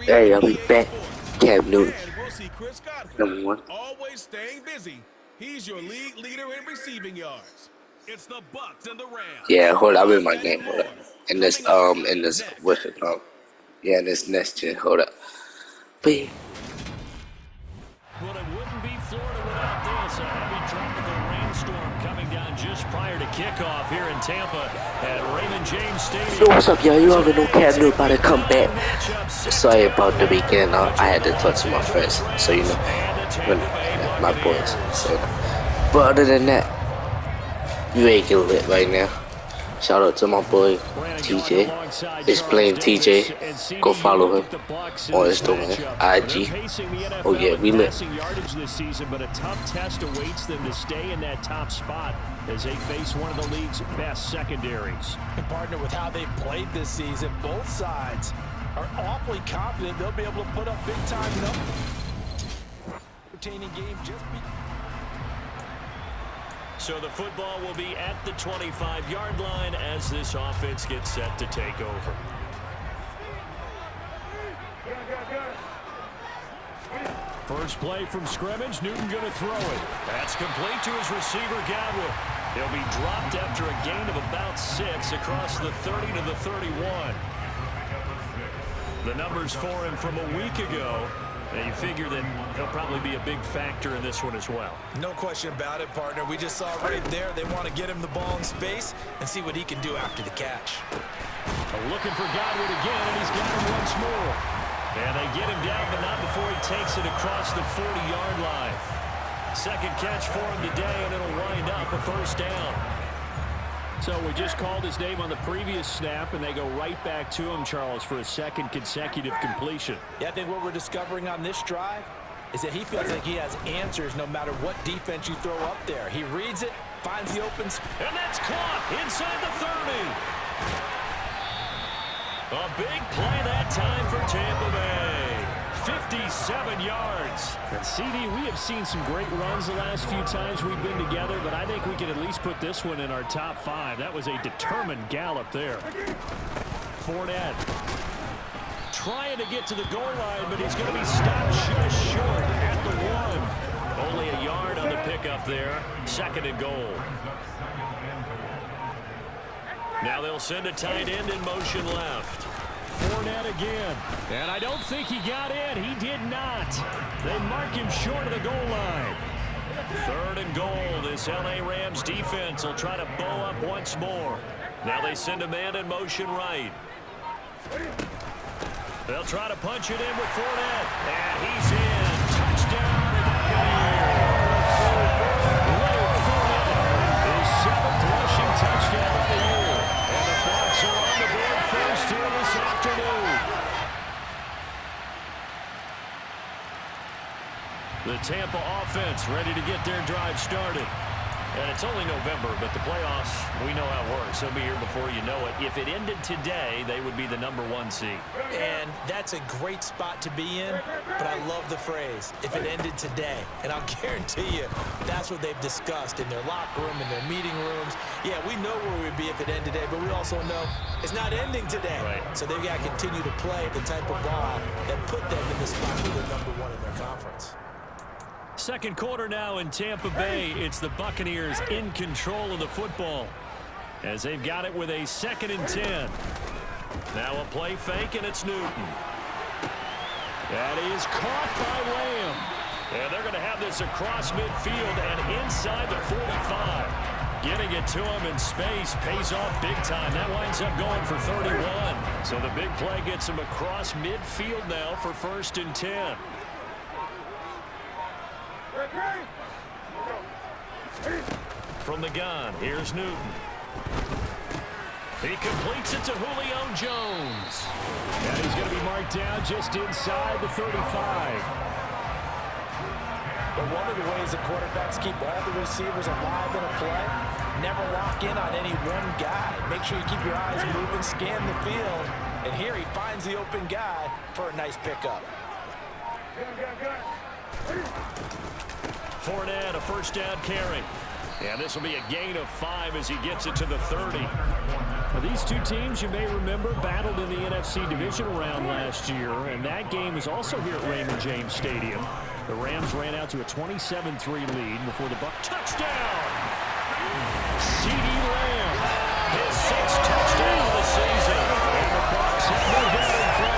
Hey, I'll be back. Cam Newton. And we'll see Chris Godwin, #1. always staying busy. He's your league leader in receiving yards. It's the Bucks and the Rams. Yeah, hold up, I'm in my game. Hold up. In this what's it called? Yeah, in this next gen. Hold up. But yeah. Well, it wouldn't be Florida without this. A heavy tropical rainstorm coming down just prior to kickoff here in Tampa at Raymond James Stadium. So what's up, y'all? You already know Cam Newton about to come back. Sorry about the weekend. I had to talk to my friends, so you know, my boys. So, but other than that, you ain't getting lit right now. Shout out to my boy TJ. It's playing TJ. Go follow him on Instagram, IG. Oh yeah, we lit. Yardage this season, but a tough test awaits them to stay in that top spot as they face one of the league's best secondaries. And partner, with how they've played this season, both sides are awfully confident they'll be able to put up big time numbers. Retaining game just be. So the football will be at the 25-yard line as this offense gets set to take over. First play from scrimmage, Newton going to throw it. That's complete to his receiver, Godwin. He'll be dropped after a gain of about 6 across the 30 to the 31. The numbers for him from a week ago. Now you figure that he'll probably be a big factor in this one as well. No question about it, partner. We just saw right there they want to get him the ball in space and see what he can do after the catch. Looking for Godwin again, and he's got him once more. And they get him down, but not before he takes it across the 40-yard line. Second catch for him today, and it'll wind up a first down. So we just called his name on the previous snap, and they go right back to him, Charles, for a second consecutive completion. Yeah, I think what we're discovering on this drive is that he feels like he has answers no matter what defense you throw up there. He reads it, finds the open space. And that's caught inside the 30. A big play that time for Tampa Bay. 57 yards. And CD, we have seen some great runs the last few times we've been together, but I think we can at least put this one in our top 5. That was a determined gallop there. Fournette trying to get to the goal line, but he's going to be stopped just short at the 1. Only a yard on the pickup there. Second and goal. Now they'll send a tight end in motion left. Fournette again. And I don't think he got in. He did not. They mark him short of the goal line. Third and goal. This L.A. Rams defense will try to bow up once more. Now they send a man in motion right. They'll try to punch it in with Fournette. And he's in. Touchdown, Buccaneers. Leonard Fournette, his 7th rushing touchdown of the year. And the Bucs are on the board first here this afternoon. The Tampa offense ready to get their drive started. And it's only November, but the playoffs, we know how it works. They'll be here before you know it. If it ended today, they would be the #1 seed. And that's a great spot to be in, but I love the phrase, if it ended today. And I'll guarantee you, that's what they've discussed in their locker room, in their meeting rooms. Yeah, we know where we'd be if it ended today, but we also know it's not ending today. Right. So they've got to continue to play the type of ball that put them in the spot where they're #1 in their conference. Second quarter now in Tampa Bay. It's the Buccaneers in control of the football as they've got it with a 2nd and 10. Now a play fake, and it's Newton. That is caught by Lamb. And they're going to have this across midfield and inside the 45. Getting it to him in space pays off big time. That winds up going for 31. So the big play gets him across midfield now for 1st and 10. From the gun, here's Newton. He completes it to Julio Jones. And he's going to be marked down just inside the 35. But one of the ways the quarterbacks keep all the receivers alive in a play, never lock in on any one guy. Make sure you keep your eyes moving, scan the field. And here he finds the open guy for a nice pickup. Fournette, a first down carry. And this will be a gain of 5 as he gets it to the 30. Now, these two teams, you may remember, battled in the NFC divisional round last year, and that game was also here at Raymond James Stadium. The Rams ran out to a 27-3 lead before the Bucs. Touchdown! CeeDee Lamb, his 6th touchdown of the season. And the Bucs have moved out in front.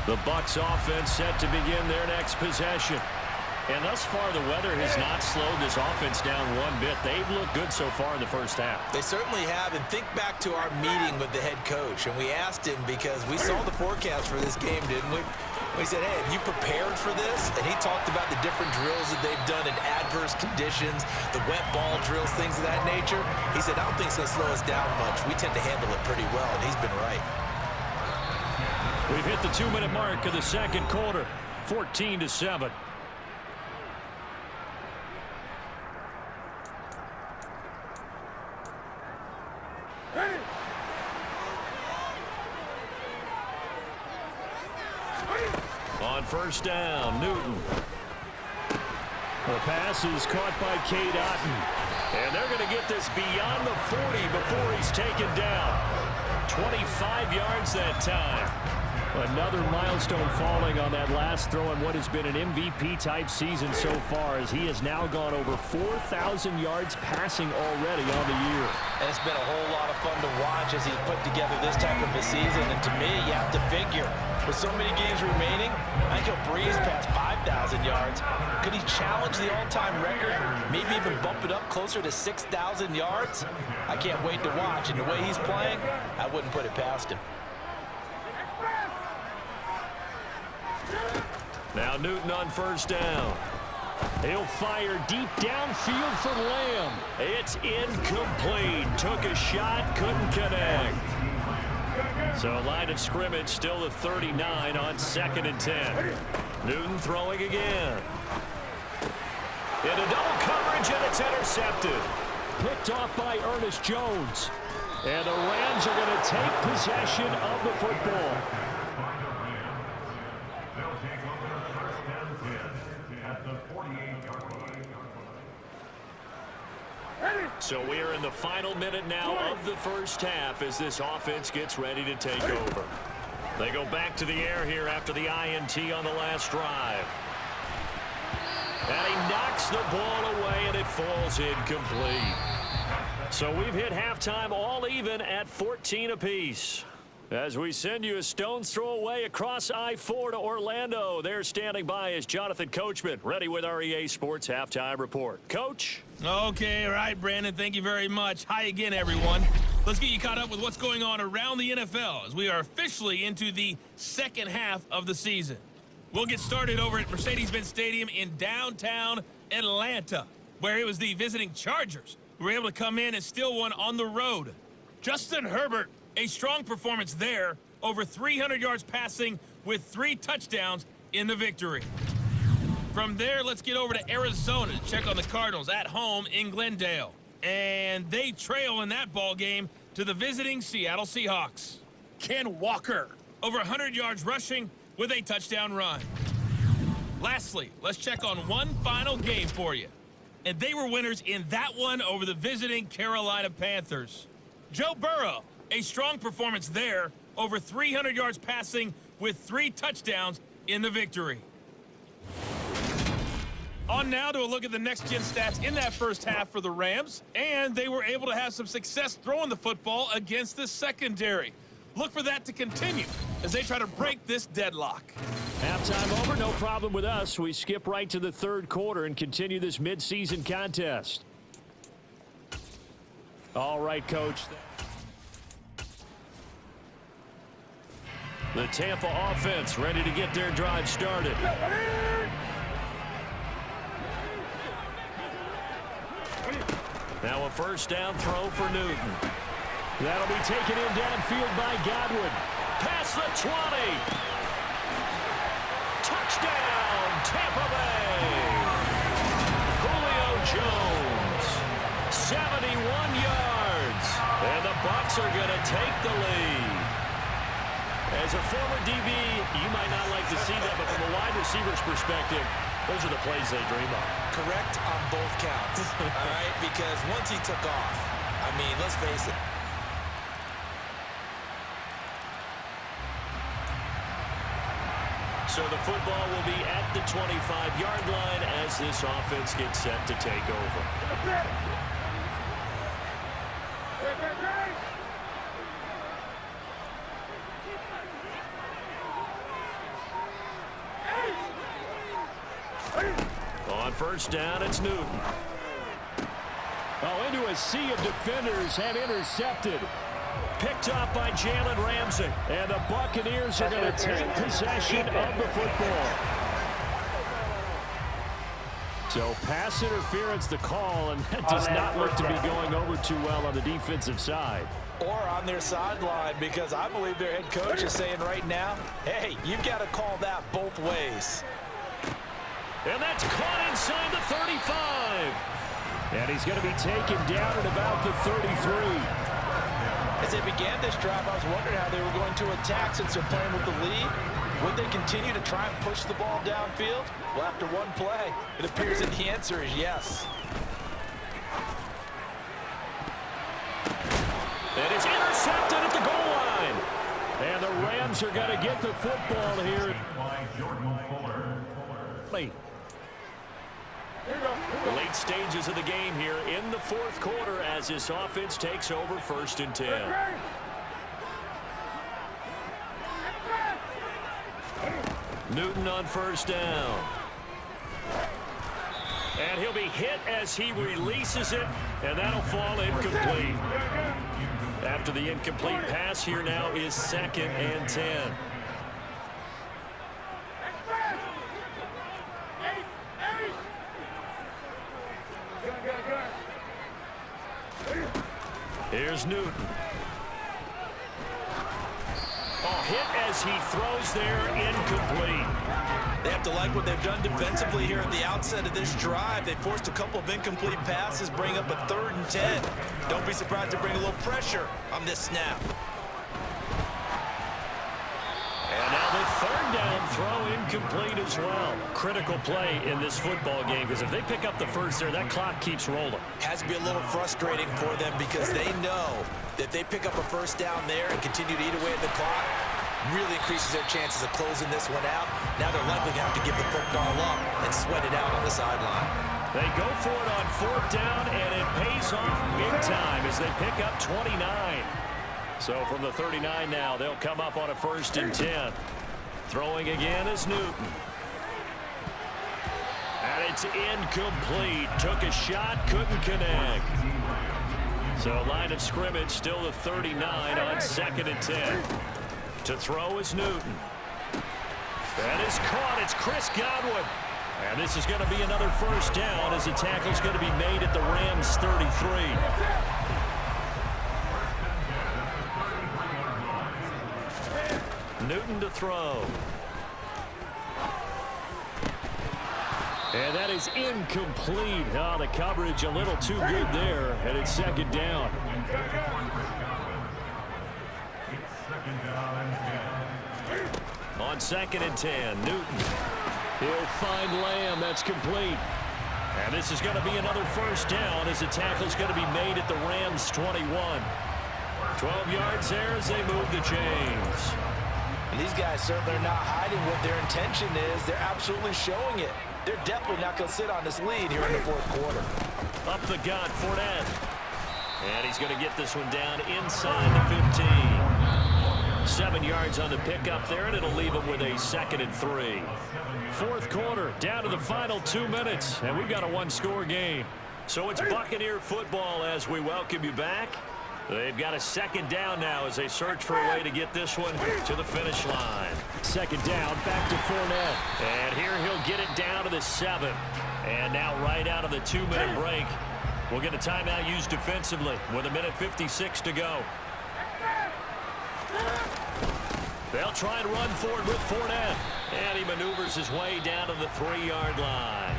The Bucs offense set to begin their next possession. And thus far, the weather has not slowed this offense down one bit. They've looked good so far in the first half. They certainly have. And think back to our meeting with the head coach. And we asked him because we saw the forecast for this game, didn't we? We said, hey, have you prepared for this? And he talked about the different drills that they've done in adverse conditions, the wet ball drills, things of that nature. He said, I don't think it's going to slow us down much. We tend to handle it pretty well, and he's been right. We've hit the 2-minute mark of the second quarter, 14-7. On first down, Newton. The pass is caught by Cade Otton. And they're going to get this beyond the 40 before he's taken down. 25 yards that time. Another milestone falling on that last throw in what has been an MVP-type season so far, as he has now gone over 4,000 yards passing already on the year. And it's been a whole lot of fun to watch as he's put together this type of a season. And to me, you have to figure, with so many games remaining, I think he'll breeze past 5,000 yards. Could he challenge the all-time record? Maybe even bump it up closer to 6,000 yards? I can't wait to watch. And the way he's playing, I wouldn't put it past him. Now Newton on first down. He'll fire deep downfield for Lamb. It's incomplete. Took a shot, couldn't connect. So line of scrimmage still the 39 on 2nd and 10. Newton throwing again. Into double coverage, and it's intercepted. Picked off by Ernest Jones. And the Rams are going to take possession of the football. So we are in the final minute now of the first half as this offense gets ready to take over. They go back to the air here after the INT on the last drive. And he knocks the ball away, and it falls incomplete. So we've hit halftime all even at 14 apiece. As we send you a stone's throw away across I-4 to Orlando. There standing by is Jonathan Coachman, ready with our EA Sports Halftime Report. Coach? Okay, all right, Brandon, thank you very much. Hi again, everyone. Let's get you caught up with what's going on around the NFL as we are officially into the second half of the season. We'll get started over at Mercedes-Benz Stadium in downtown Atlanta, where it was the visiting Chargers who were able to come in and steal one on the road. Justin Herbert, a strong performance there, over 300 yards passing with 3 touchdowns in the victory. From there, let's get over to Arizona to check on the Cardinals at home in Glendale. And they trail in that ball game to the visiting Seattle Seahawks. Ken Walker, over 100 yards rushing with a touchdown run. Lastly, let's check on one final game for you. And they were winners in that one over the visiting Carolina Panthers. Joe Burrow, a strong performance there, over 300 yards passing with 3 touchdowns in the victory. On now to a look at the next-gen stats in that first half for the Rams, and they were able to have some success throwing the football against the secondary. Look for that to continue as they try to break this deadlock. Halftime over, no problem with us. We skip right to the third quarter and continue this midseason contest. All right, Coach. The Tampa offense ready to get their drive started. Now a first down throw for Newton. That'll be taken in downfield by Godwin. Past the 20. Touchdown, Tampa Bay. Julio Jones, 71 yards. And the Bucs are going to take the lead. As a former DB, you might not like to see that, but from a wide receiver's perspective, those are the plays they dream of. Correct on both counts, all right? Because once he took off, I mean, let's face it. So the football will be at the 25-yard line as this offense gets set to take over. On first down, it's Newton. Oh, into a sea of defenders and intercepted. Picked up by Jalen Ramsey. And the Buccaneers are going to take possession of the football. So pass interference the call, and that does not look to be going over too well on the defensive side. Or on their sideline, because I believe their head coach is saying right now, hey, you've got to call that both ways. And that's caught inside the 35. And he's going to be taken down at about the 33. As they began this drive, I was wondering how they were going to attack since they're playing with the lead. Would they continue to try and push the ball downfield? Well, after one play, it appears that the answer is yes. And it's intercepted at the goal line. And the Rams are going to get the football here. Late stages of the game here in the fourth quarter as this offense takes over 1st and 10. Newton on first down. And he'll be hit as he releases it, and that'll fall incomplete. After the incomplete pass, here now is 2nd and 10. Here's Newton. Oh, hit as he throws there, incomplete. They have to like what they've done defensively here at the outset of this drive. They forced a couple of incomplete passes, bring up a 3rd and 10. Don't be surprised to bring a little pressure on this snap. And now the 3rd down throw incomplete as well. Critical play in this football game, because if they pick up the first there, that clock keeps rolling. Has to be a little frustrating for them because they know that they pick up a first down there and continue to eat away at the clock, really increases their chances of closing this one out. Now they're likely to have to give the football up and sweat it out on the sideline. They go for it on 4th down, and it pays off big time as they pick up 29. So from the 39 now, they'll come up on a 1st and 10. Throwing again is Newton. And it's incomplete. Took a shot, couldn't connect. So line of scrimmage still the 39 on 2nd and 10. To throw is Newton. That is caught. It's Chris Godwin. And this is going to be another 1st down as the tackle's going to be made at the Rams 33. Newton to throw. And that is incomplete. Oh, the coverage a little too good there, and it's 2nd down. On 2nd and 10, Newton. He'll find Lamb. That's complete. And this is going to be another 1st down as the tackle's going to be made at the Rams 21. 12 yards there as they move the chains. And these guys certainly are not hiding what their intention is. They're absolutely showing it. They're definitely not going to sit on this lead here in the 4th quarter. Up the gut, Fournette. And he's going to get this one down inside the 15. 7 yards on the pickup there, and it'll leave him with a 2nd and 3. 4th quarter, down to the final 2 minutes, and we've got a 1-score game. So it's Buccaneer football as we welcome you back. They've got a 2nd down now as they search for a way to get this one to the finish line. 2nd down, back to Fournette. And here he'll get it down to the 7. And now right out of the 2-minute break, we'll get a timeout used defensively with 1:56 to go. They'll try and run forward with Fournette. And he maneuvers his way down to the 3-yard line.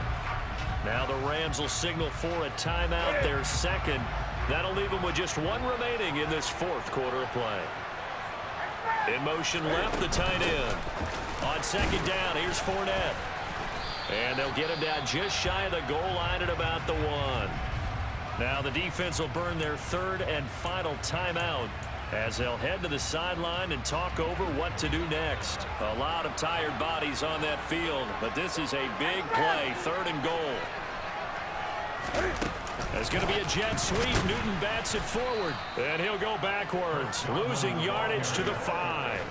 Now the Rams will signal for a timeout, their 2nd. That'll leave them with just one remaining in this fourth quarter of play. In motion left, the tight end. On second down, here's Fournette. And they'll get him down just shy of the goal line at about the 1. Now the defense will burn their third and final timeout as they'll head to the sideline and talk over what to do next. A lot of tired bodies on that field, but this is a big play, 3rd and goal. There's going to be a jet sweep. Newton bats it forward, and he'll go backwards, losing yardage to the 5.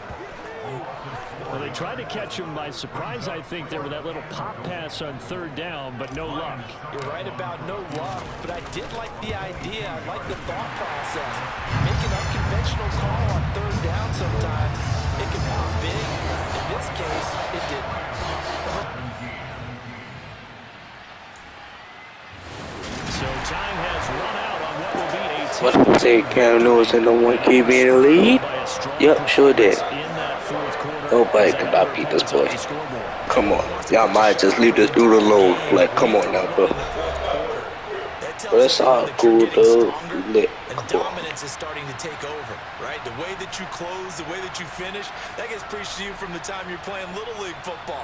Well, they tried to catch him by surprise, I think, there with that little pop pass on 3rd down, but no luck. You're right about no luck, but I did like the idea. I like the thought process. Make an unconventional call on 3rd down sometimes. It can pop big. In this case, it didn't. So time has run out on what will be a What did I say? Cam Newell's in the 1 QB in the lead? Yep, sure did. Nobody could not beat this boy. Come on. Y'all might just leave this dude alone. Like, come on now, bro. But it's all cool, dude. Lit. And dominance is starting to take over, right? The way that you close, the way that you finish, that gets preached to you from the time you're playing Little League football.